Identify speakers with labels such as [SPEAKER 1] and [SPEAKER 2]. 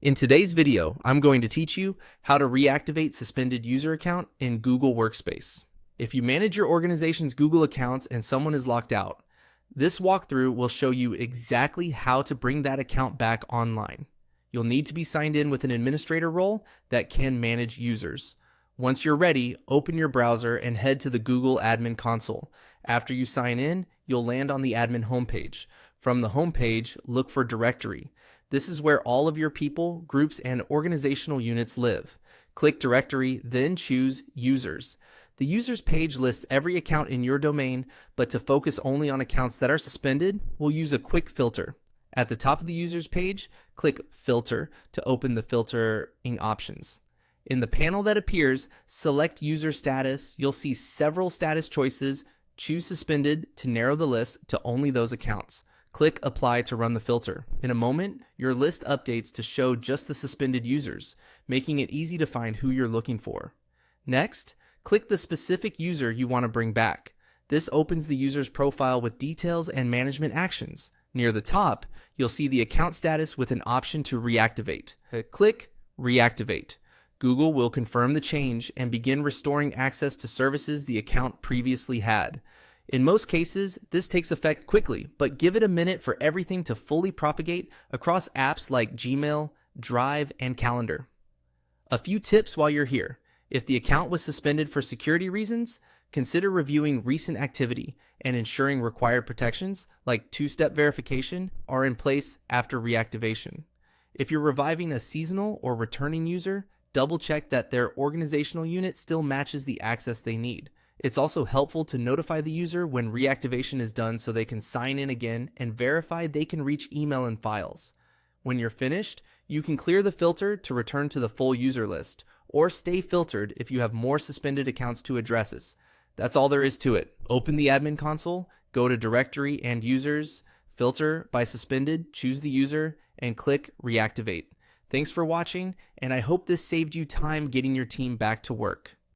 [SPEAKER 1] In today's video, I'm going to teach you how to reactivate suspended user account in Google Workspace. If you manage your organization's Google accounts and someone is locked out, this walkthrough will show you exactly how to bring that account back online. You'll need to be signed in with an administrator role that can manage users. Once you're ready, open your browser and head to the Google Admin Console. After you sign in, you'll land on the admin homepage. From the homepage, look for Directory. This is where all of your people, groups, and organizational units live. Click Directory, then choose Users. The Users page lists every account in your domain, but to focus only on accounts that are suspended, we'll use a quick filter. At the top of the Users page, click Filter to open the filtering options. In the panel that appears, select User Status. You'll see several status choices. Choose Suspended to narrow the list to only those accounts. Click Apply to run the filter. In a moment, your list updates to show just the suspended users, making it easy to find who you're looking for. Next, click the specific user you want to bring back. This opens the user's profile with details and management actions. Near the top, you'll see the account status with an option to reactivate. Click Reactivate. Google will confirm the change and begin restoring access to services the account previously had. In most cases, this takes effect quickly, but give it a minute for everything to fully propagate across apps like Gmail, Drive, and Calendar. A few tips while you're here. If the account was suspended for security reasons, consider reviewing recent activity and ensuring required protections like two-step verification are in place after reactivation. If you're reviving a seasonal or returning user, double-check that their organizational unit still matches the access they need. It's also helpful to notify the user when reactivation is done so they can sign in again and verify they can reach email and files. When you're finished, you can clear the filter to return to the full user list, or stay filtered if you have more suspended accounts to address. That's all there is to it. Open the admin console, go to Directory and Users, filter by suspended, choose the user, and click Reactivate. Thanks for watching, and I hope this saved you time getting your team back to work.